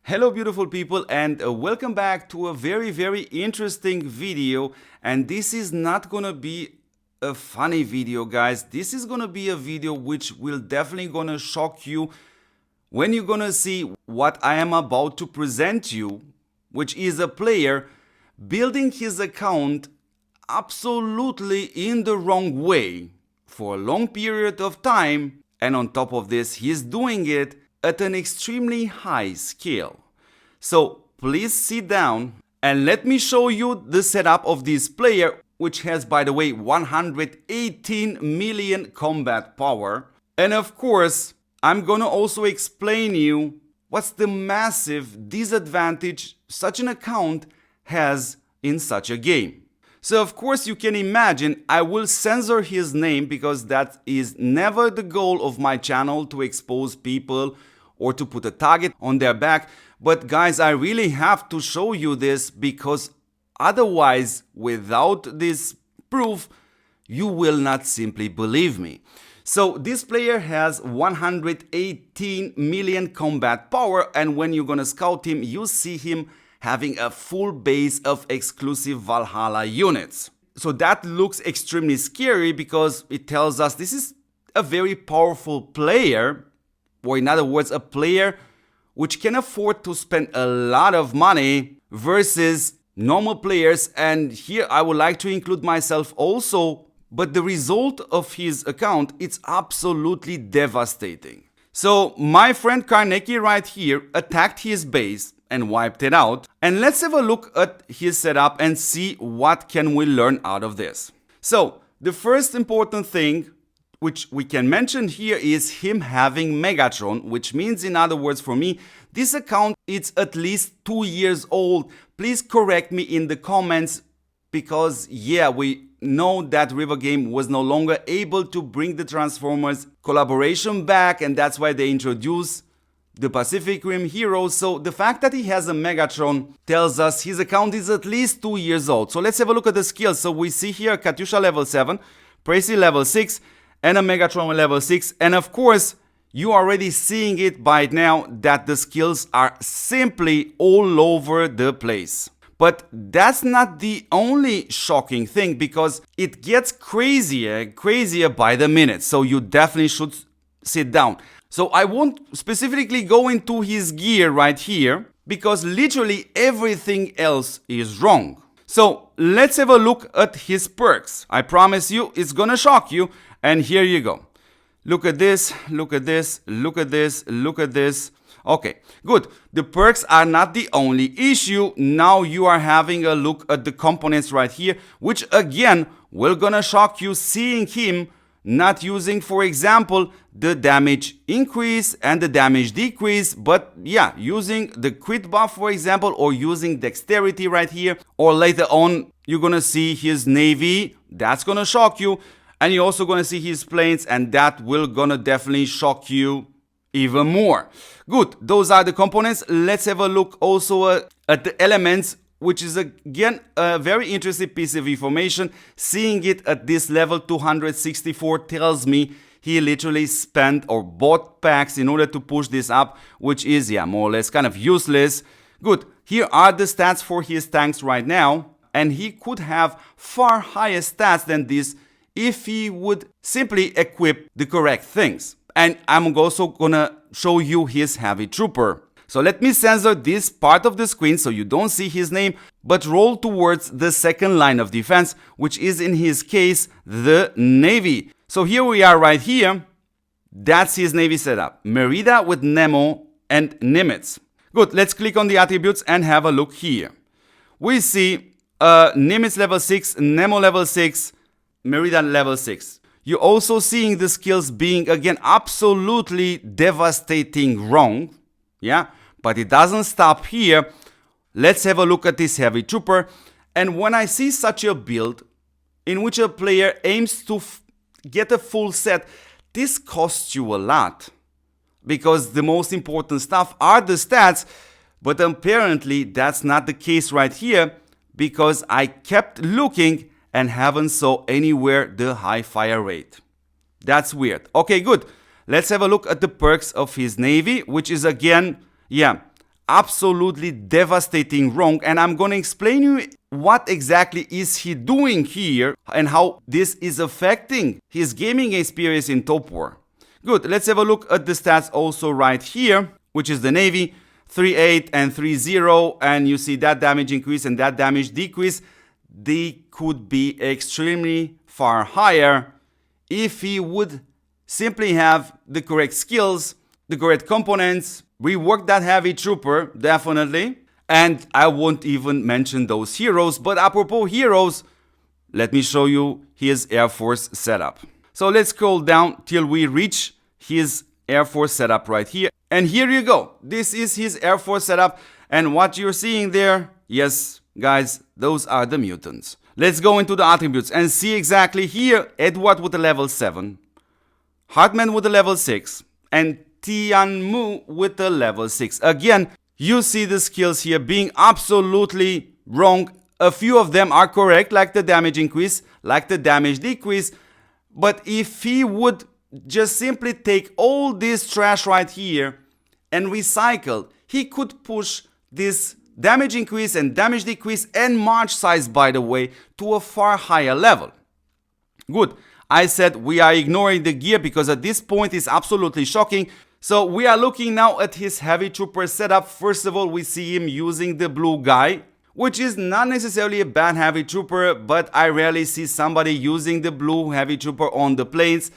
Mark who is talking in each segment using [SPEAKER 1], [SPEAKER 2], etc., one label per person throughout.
[SPEAKER 1] Hello beautiful people, and welcome back to a very interesting video. And this is not gonna be a funny video, guys. This is gonna be a video which will definitely gonna shock you when you're gonna see what I am about to present you, which is a player building his account absolutely in the wrong way for a long period of time, and on top of this he's doing it at an extremely high scale. So please sit down and let me show you the setup of this player, which has, by the way, 118 million combat power. And of course, I'm gonna also explain you what's the massive disadvantage such an account has in such a game. So of course you can imagine I will censor his name because that is never the goal of my channel, to expose people or to put a target on their back. But guys, I really have to show you this because otherwise, without this proof, you will not simply believe me. So this player has 118 million combat power, and when you're gonna scout him, you see him having a full base of exclusive Valhalla units. So that looks extremely scary because it tells us this is a very powerful player, or in other words, a player which can afford to spend a lot of money versus normal players. And here I would like to include myself also, but the result of his account, it's absolutely devastating. So my friend Carnegie right here attacked his base and wiped it out. And let's have a look at his setup and see what can we learn out of this. So the first important thing which we can mention here is him having Megatron, which means, in other words, for me, this account is at least 2 years old. Please correct me in the comments because yeah, we know that River Game was no longer able to bring the Transformers collaboration back, and that's why they introduced the Pacific Rim heroes. So the fact that he has a Megatron tells us his account is at least 2 years old. So let's have a look at the skills. So we see here Katyusha level 7, Precy level 6, and a Megatron level 6. And of course, you are already seeing it by now that the skills are simply all over the place. But that's not the only shocking thing, because it gets crazier and crazier by the minute. So you definitely should sit down. So I won't specifically go into his gear right here because literally everything else is wrong. So let's have a look at his perks. I promise you it's gonna shock you. And here you go. Look at this, look at this, look at this, look at this. Okay, good. The perks are not the only issue. Now you are having a look at the components right here, which again will gonna shock you, seeing him not using, for example, the damage increase and the damage decrease, but yeah, using the crit buff, for example, or using dexterity right here. Or later on, you're gonna see his navy. That's gonna shock you. And you're also gonna see his planes, and that will gonna definitely shock you even more. Good, those are the components. Let's have a look also at the elements, which is again a very interesting piece of information. Seeing it at this level 264 tells me he literally spent or bought packs in order to push this up, which is, yeah, more or less kind of useless. Good, here are the stats for his tanks right now, and he could have far higher stats than this if he would simply equip the correct things. And I'm also gonna show you his heavy trooper. So let me censor this part of the screen so you don't see his name, but roll towards the second line of defense, which is in his case the Navy. So here we are right here. That's his Navy setup. Merida with Nemo and Nimitz. Good, let's click on the attributes and have a look here. We see Nimitz level 6, Nemo level 6, Merida level 6. You're also seeing the skills being again absolutely devastating wrong. Yeah, but it doesn't stop here. Let's have a look at this heavy trooper. And when I see such a build in which a player aims to get a full set, this costs you a lot, because the most important stuff are the stats. But apparently that's not the case right here, because I kept looking and haven't saw anywhere the high fire rate. That's weird. Okay, good. Let's have a look at the perks of his Navy, which is again, yeah, absolutely devastating wrong, and I'm gonna explain you what exactly is he doing here and how this is affecting his gaming experience in TOPWAR. Good, let's have a look at the stats also right here, which is the Navy, 3-8 and 3-0, and you see that damage increase and that damage decrease. They could be extremely far higher if he would simply have the correct skills, the correct components, rework that heavy trooper, definitely. And I won't even mention those heroes, but apropos heroes, let me show you his Air Force setup. So let's scroll down till we reach his Air Force setup right here. And here you go. This is his Air Force setup. And what you're seeing there, yes, guys, those are the mutants. Let's go into the attributes and see exactly here. Edward with a level 7, Hartman with a level 6, and Tianmu with a level 6. Again, you see the skills here being absolutely wrong. A few of them are correct, like the damage increase, like the damage decrease. But if he would just simply take all this trash right here and recycle, he could push this damage increase and damage decrease and march size, by the way, to a far higher level. Good. I said we are ignoring the gear because at this point it's absolutely shocking. So we are looking now at his heavy trooper setup. First of all, we see him using the blue guy, which is not necessarily a bad heavy trooper, but I rarely see somebody using the blue heavy trooper on the planes.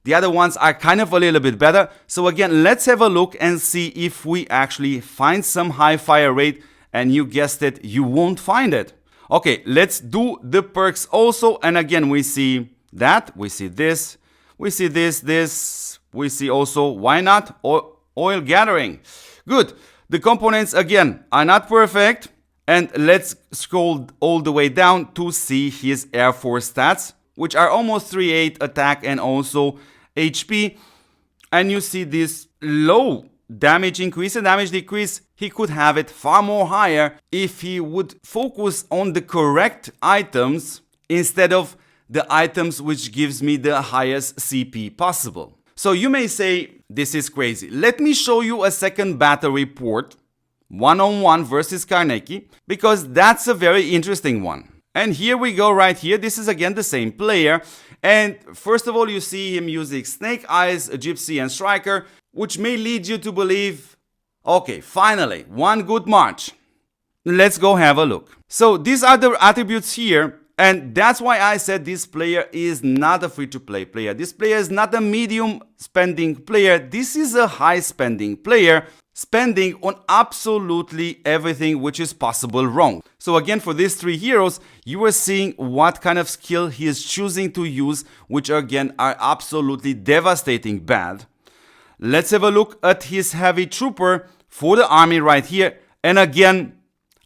[SPEAKER 1] The other ones are kind of a little bit better. So again, let's have a look and see if we actually find some high fire rate. And you guessed it, you won't find it. Okay, let's do the perks also. And again, we see that, we see this, we see this, we see also, why not, oil gathering. Good. The components, again, are not perfect. And let's scroll all the way down to see his Air Force stats, which are almost 3-8 attack and also HP. And you see this low damage increase and damage decrease. He could have it far more higher if he would focus on the correct items instead of the items which gives me the highest CP possible. So you may say, this is crazy. Let me show you a second battle report, one-on-one versus Carnegie, because that's a very interesting one. And here we go right here. This is again the same player. And first of all, you see him using Snake Eyes, a Gypsy and Striker, which may lead you to believe, okay, finally, one good march. Let's go have a look. So these are the attributes here. And that's why I said this player is not a free-to-play player. This player is not a medium spending player. This is a high spending player, spending on absolutely everything which is possible wrong. So again, for these three heroes, you are seeing what kind of skill he is choosing to use, which again are absolutely devastating bad. Let's have a look at his heavy trooper for the army right here. And again,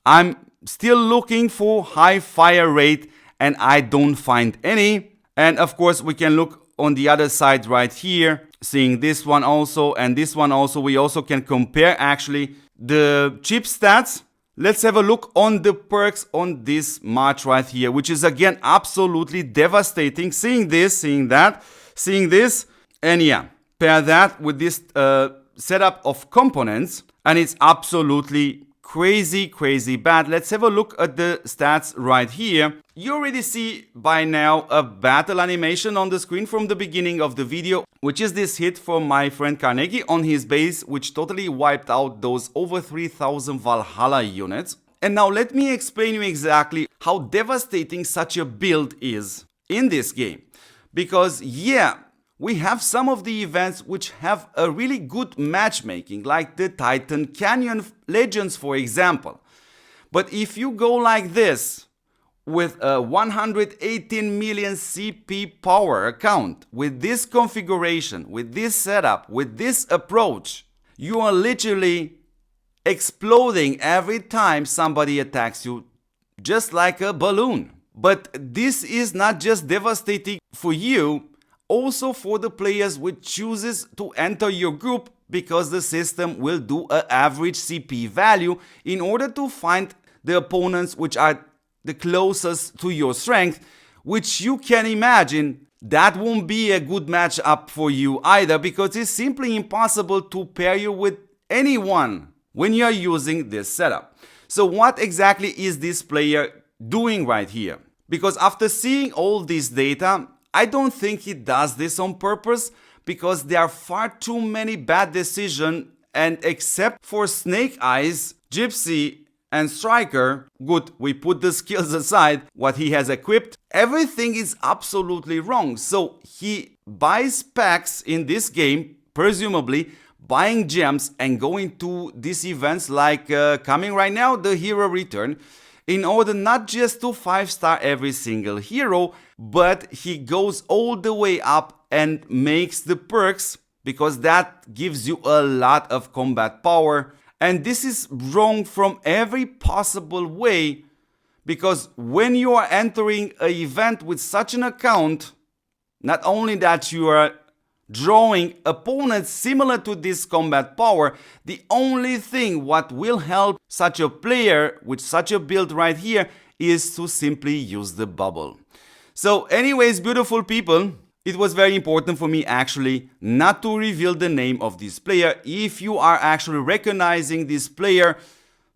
[SPEAKER 1] I'm still looking for high fire rate and I don't find any. And of course, we can look on the other side right here, seeing this one also and this one also. We also can compare actually the chip stats. Let's have a look on the perks on this march right here, which is again absolutely devastating. Seeing this, seeing that, seeing this, and yeah, pair that with this setup of components and it's absolutely crazy bad. Let's have a look at the stats right here. You already see by now a battle animation on the screen from the beginning of the video, which is this hit from my friend Carnegie on his base, which totally wiped out those over 3,000 Valhalla units. And now let me explain you exactly how devastating such a build is in this game. Because yeah, we have some of the events which have a really good matchmaking, like the Titan Canyon Legends, for example. But if you go like this, with a 118 million CP power account, with this configuration, with this setup, with this approach, you are literally exploding every time somebody attacks you, just like a balloon. But this is not just devastating for you, also for the players which chooses to enter your group, because the system will do an average CP value in order to find the opponents which are the closest to your strength, which you can imagine that won't be a good matchup for you either, because it's simply impossible to pair you with anyone when you are using this setup. So what exactly is this player doing right here? Because after seeing all this data, I don't think he does this on purpose, because there are far too many bad decisions, and except for Snake Eyes, Gypsy and Striker, good, we put the skills aside, what he has equipped, everything is absolutely wrong. So he buys packs in this game, presumably buying gems and going to these events like coming right now, the Hero Return, in order not just to 5-star every single hero, but he goes all the way up and makes the perks, because that gives you a lot of combat power. And this is wrong from every possible way, because when you are entering an event with such an account, not only that you are drawing opponents similar to this combat power, the only thing what will help such a player with such a build right here is to simply use the bubble. So anyways, beautiful people, it was very important for me actually not to reveal the name of this player. If you are actually recognizing this player,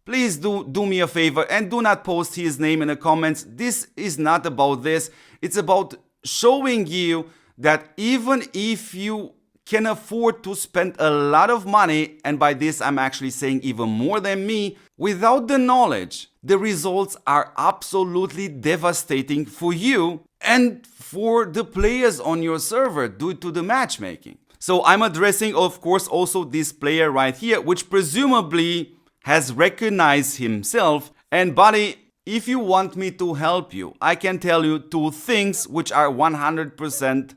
[SPEAKER 1] please do me a favor and do not post his name in the comments. This is not about this. It's about showing you that even if you can afford to spend a lot of money, and by this I'm actually saying even more than me, without the knowledge, the results are absolutely devastating for you and for the players on your server due to the matchmaking. So I'm addressing, of course, also this player right here, which presumably has recognized himself. And buddy, if you want me to help you, I can tell you two things which are 100%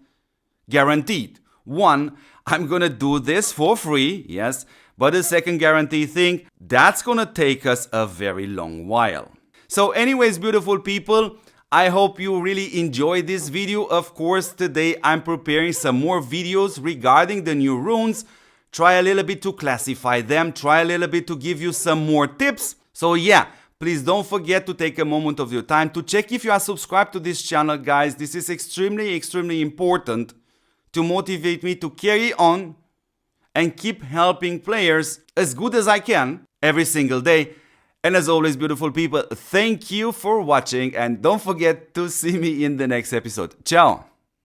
[SPEAKER 1] guaranteed. One, I'm gonna do this for free, yes, but the second guarantee thing, that's gonna take us a very long while. So anyways, beautiful people, I hope you really enjoyed this video. Of course, today I'm preparing some more videos regarding the new runes. Try a little bit to classify them, try a little bit to give you some more tips. So yeah, please don't forget to take a moment of your time to check if you are subscribed to this channel, guys. This is extremely important to motivate me to carry on and keep helping players as good as I can every single day. And as always, beautiful people, thank you for watching, and don't forget to see me in the next episode. Ciao!